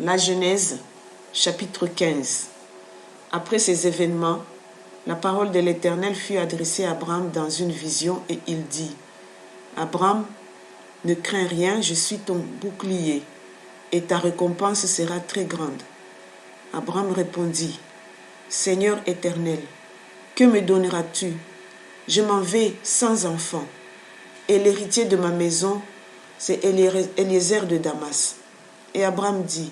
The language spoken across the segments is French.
La Genèse, chapitre 15. Après ces événements, la parole de l'Éternel fut adressée à Abraham dans une vision et il dit : Abraham, ne crains rien, je suis ton bouclier et ta récompense sera très grande. Abraham répondit : Seigneur Éternel, que me donneras-tu? Je m'en vais sans enfant et l'héritier de ma maison, c'est Eliezer de Damas. Et Abraham dit :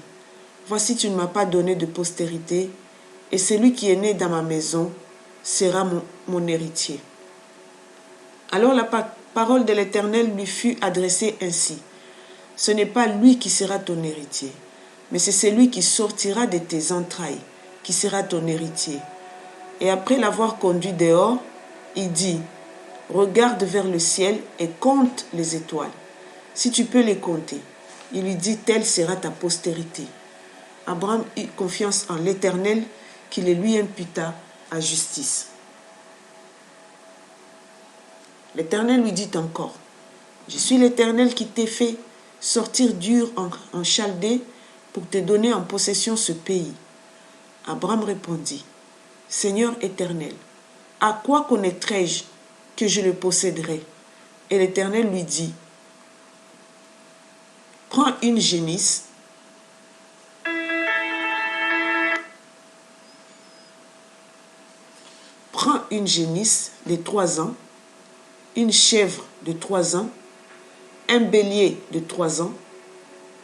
Voici, tu ne m'as pas donné de postérité, et celui qui est né dans ma maison sera mon héritier. Alors la parole de l'Éternel lui fut adressée ainsi : Ce n'est pas lui qui sera ton héritier, mais c'est celui qui sortira de tes entrailles qui sera ton héritier. Et après l'avoir conduit dehors, il dit : Regarde vers le ciel et compte les étoiles, si tu peux les compter. Il lui dit : Telle sera ta postérité. Abraham eut confiance en l'Éternel, qui le lui imputa à justice. L'Éternel lui dit encore : Je suis l'Éternel qui t'ai fait sortir d'Ur en Chaldée pour te donner en possession ce pays. Abraham répondit : Seigneur Éternel, à quoi connaîtrai-je que je le posséderai? Et l'Éternel lui dit : Prends une génisse, de 3 ans, une chèvre de 3 ans, un bélier de 3 ans,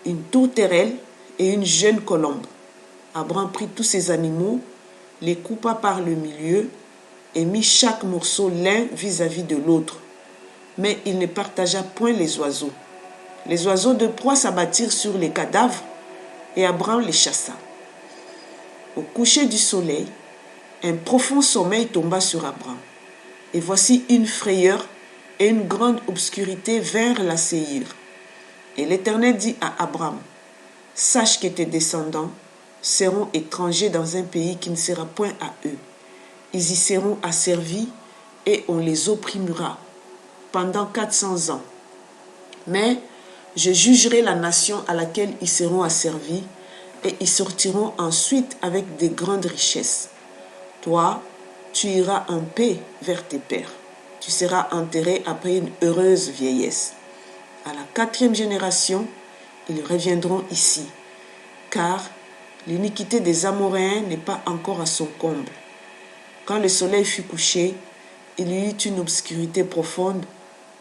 une tourterelle et une jeune colombe. Abraham prit tous ces animaux, les coupa par le milieu et mit chaque morceau l'un vis-à-vis de l'autre. Mais il ne partagea point les oiseaux. Les oiseaux de proie s'abattirent sur les cadavres et Abraham les chassa. Au coucher du soleil, un profond sommeil tomba sur Abraham. Et voici une frayeur et une grande obscurité vinrent l'assaillir. Et l'Éternel dit à Abraham : Sache que tes descendants seront étrangers dans un pays qui ne sera point à eux. Ils y seront asservis et on les opprimera pendant 400 ans. Mais je jugerai la nation à laquelle ils seront asservis et ils sortiront ensuite avec de grandes richesses. Toi, tu iras en paix vers tes pères. Tu seras enterré après une heureuse vieillesse. À la 4e génération, ils reviendront ici, car l'iniquité des Amoréens n'est pas encore à son comble. Quand le soleil fut couché, il y eut une obscurité profonde,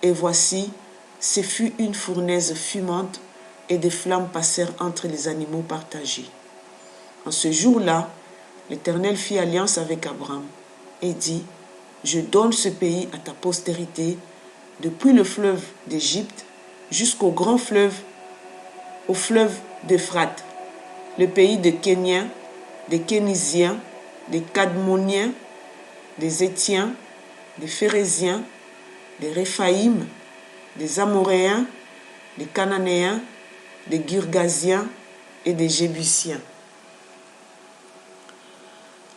et voici, ce fut une fournaise fumante, et des flammes passèrent entre les animaux partagés. En ce jour-là, l'Éternel fit alliance avec Abraham et dit : Je donne ce pays à ta postérité, depuis le fleuve d'Égypte jusqu'au grand fleuve, au fleuve d'Euphrate, le pays des Kéniens, des Kénisiens, des Cadmoniens, des Étiens, des Phéréziens, des Réphaïm, des Amoréens, des Cananéens, des Girgasiens et des Jébusiens.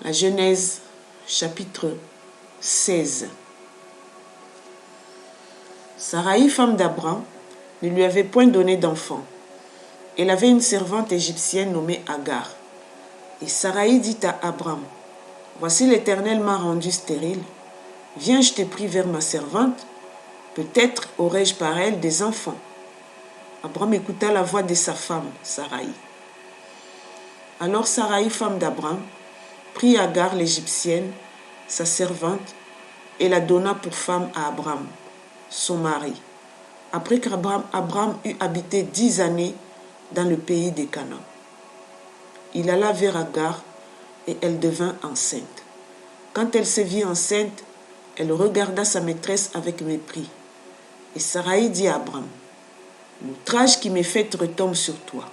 La Genèse, chapitre 16. Saraï, femme d'Abraham, ne lui avait point donné d'enfant. Elle avait une servante égyptienne nommée Agar. Et Saraï dit à Abraham : Voici l'Éternel m'a rendu stérile. Viens, je te prie, vers ma servante. Peut-être aurai-je par elle des enfants. Abraham écouta la voix de sa femme, Saraï. Alors Saraï, femme d'Abraham, prit Agar l'Égyptienne, sa servante, et la donna pour femme à Abraham, son mari, après qu'Abraham eut habité 10 années dans le pays des Canaan. Il alla vers Agar, et elle devint enceinte. Quand elle se vit enceinte, elle regarda sa maîtresse avec mépris. Et Saraï dit à Abraham : L'outrage qui m'est fait retombe sur toi.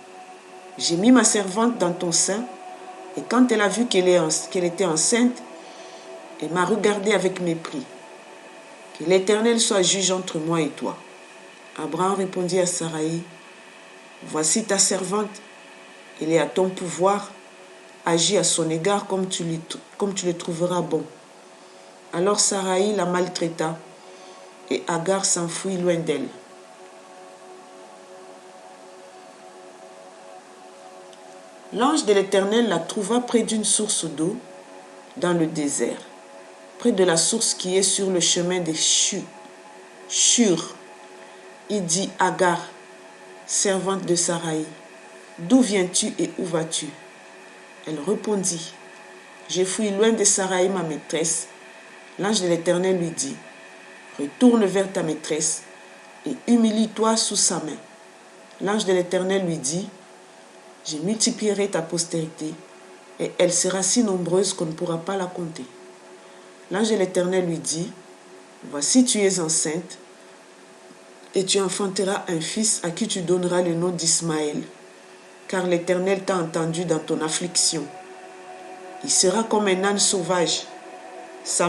J'ai mis ma servante dans ton sein, et quand elle a vu qu'elle était enceinte, elle m'a regardé avec mépris. Que l'Éternel soit juge entre moi et toi. Abraham répondit à Saraï : Voici ta servante, elle est à ton pouvoir, agis à son égard comme tu le trouveras bon. Alors Saraï la maltraita, et Agar s'enfuit loin d'elle. L'ange de l'Éternel la trouva près d'une source d'eau dans le désert, près de la source qui est sur le chemin des Shur. Il dit: Agar, servante de Saraï, d'où viens-tu et où vas-tu? Elle répondit: J'ai fui loin de Saraï, ma maîtresse. L'ange de l'Éternel lui dit: Retourne vers ta maîtresse et humilie-toi sous sa main. L'ange de l'Éternel lui dit: Je multiplierai ta postérité, et elle sera si nombreuse qu'on ne pourra pas la compter. L'ange de l'Éternel lui dit: Voici, tu es enceinte, et tu enfanteras un fils à qui tu donneras le nom d'Ismaël, car l'Éternel t'a entendu dans ton affliction. Il sera comme un âne sauvage. Sa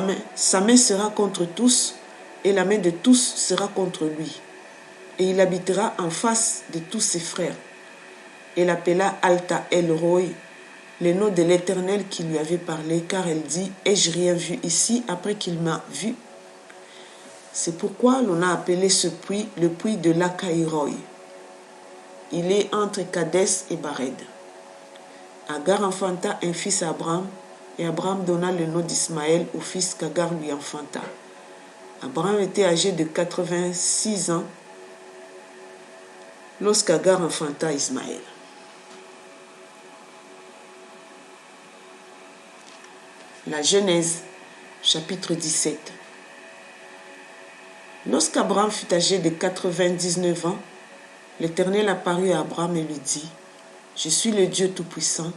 main sera contre tous, et la main de tous sera contre lui. Et il habitera en face de tous ses frères. Elle appela Alta El-Roi, le nom de l'Éternel qui lui avait parlé, car elle dit: Ai-je rien vu ici après qu'il m'a vu? C'est pourquoi l'on a appelé ce puits le puits de Lacaïroï. Il est entre Kadès et Bared. Agar enfanta un fils à Abraham, et Abraham donna le nom d'Ismaël au fils qu'Agar lui enfanta. Abraham était âgé de 86 ans lorsqu'Agar enfanta Ismaël. La Genèse, chapitre 17. Lorsqu'Abraham fut âgé de 99 ans, l'Éternel apparut à Abraham et lui dit: Je suis le Dieu Tout-Puissant,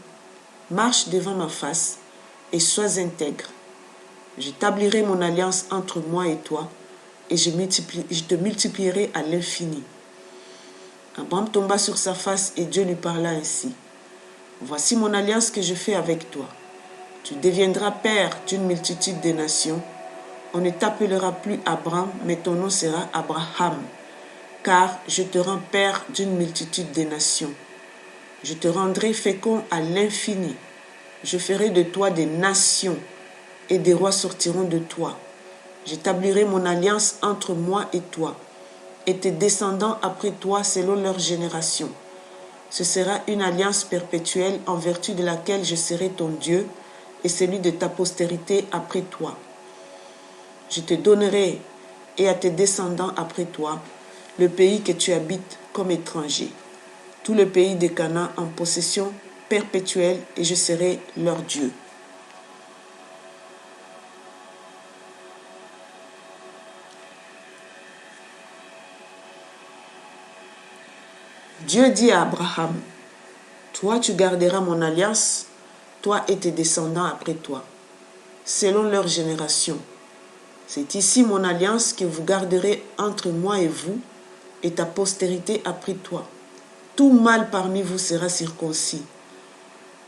marche devant ma face et sois intègre. J'établirai mon alliance entre moi et toi, et je te multiplierai à l'infini. Abraham tomba sur sa face et Dieu lui parla ainsi: Voici mon alliance que je fais avec toi. Tu deviendras père d'une multitude de nations. On ne t'appellera plus Abraham, mais ton nom sera Abraham, car je te rends père d'une multitude de nations. Je te rendrai fécond à l'infini. Je ferai de toi des nations, et des rois sortiront de toi. J'établirai mon alliance entre moi et toi, et tes descendants après toi selon leur génération. Ce sera une alliance perpétuelle en vertu de laquelle je serai ton Dieu et celui de ta postérité après toi. Je te donnerai et à tes descendants après toi le pays que tu habites comme étranger, tout le pays de Canaan en possession perpétuelle, et je serai leur Dieu. Dieu dit à Abraham: Toi, tu garderas mon alliance, toi et tes descendants après toi, selon leur génération. C'est ici mon alliance que vous garderez entre moi et vous, et ta postérité après toi. Tout mâle parmi vous sera circoncis.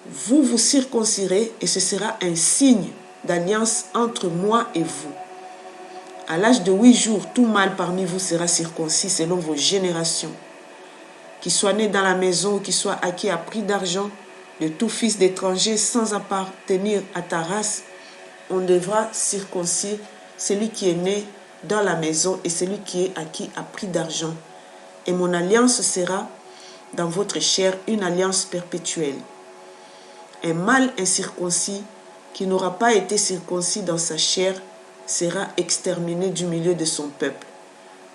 Vous vous circoncirez, et ce sera un signe d'alliance entre moi et vous. À l'âge de 8 jours, tout mâle parmi vous sera circoncis selon vos générations. Qu'il soit né dans la maison ou qu'il soit acquis à prix d'argent, de tout fils d'étranger sans appartenir à ta race, on devra circoncire celui qui est né dans la maison et celui qui est acquis à prix d'argent. Et mon alliance sera dans votre chair une alliance perpétuelle. Un mâle incirconcis qui n'aura pas été circoncis dans sa chair sera exterminé du milieu de son peuple.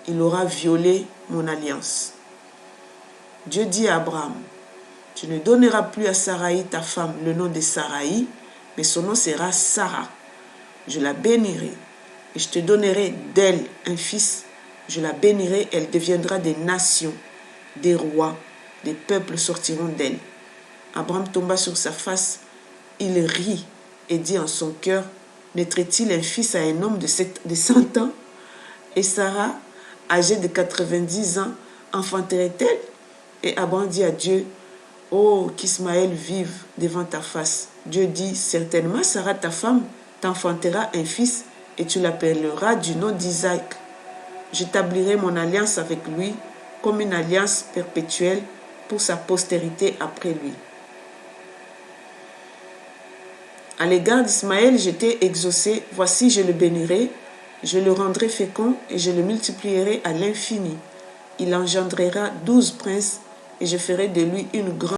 Il aura violé mon alliance. Dieu dit à Abraham: Tu ne donneras plus à Saraï ta femme le nom de Saraï, mais son nom sera Sarah. Je la bénirai et je te donnerai d'elle un fils. Je la bénirai, elle deviendra des nations, des rois, des peuples sortiront d'elle. Abraham tomba sur sa face, il rit et dit en son cœur: Naîtrait-il un fils à un homme de 100 ans? Et Sarah, âgée de 90 ans, enfanterait-elle? Et Abraham dit à Dieu: Oh, qu'Ismaël vive devant ta face. Dieu dit: Certainement, Sarah, ta femme, t'enfantera un fils, et tu l'appelleras du nom d'Isaac. J'établirai mon alliance avec lui comme une alliance perpétuelle pour sa postérité après lui. À l'égard d'Ismaël, j'étais exaucé. Voici, je le bénirai, je le rendrai fécond et je le multiplierai à l'infini. Il engendrera 12 princes et je ferai de lui une grande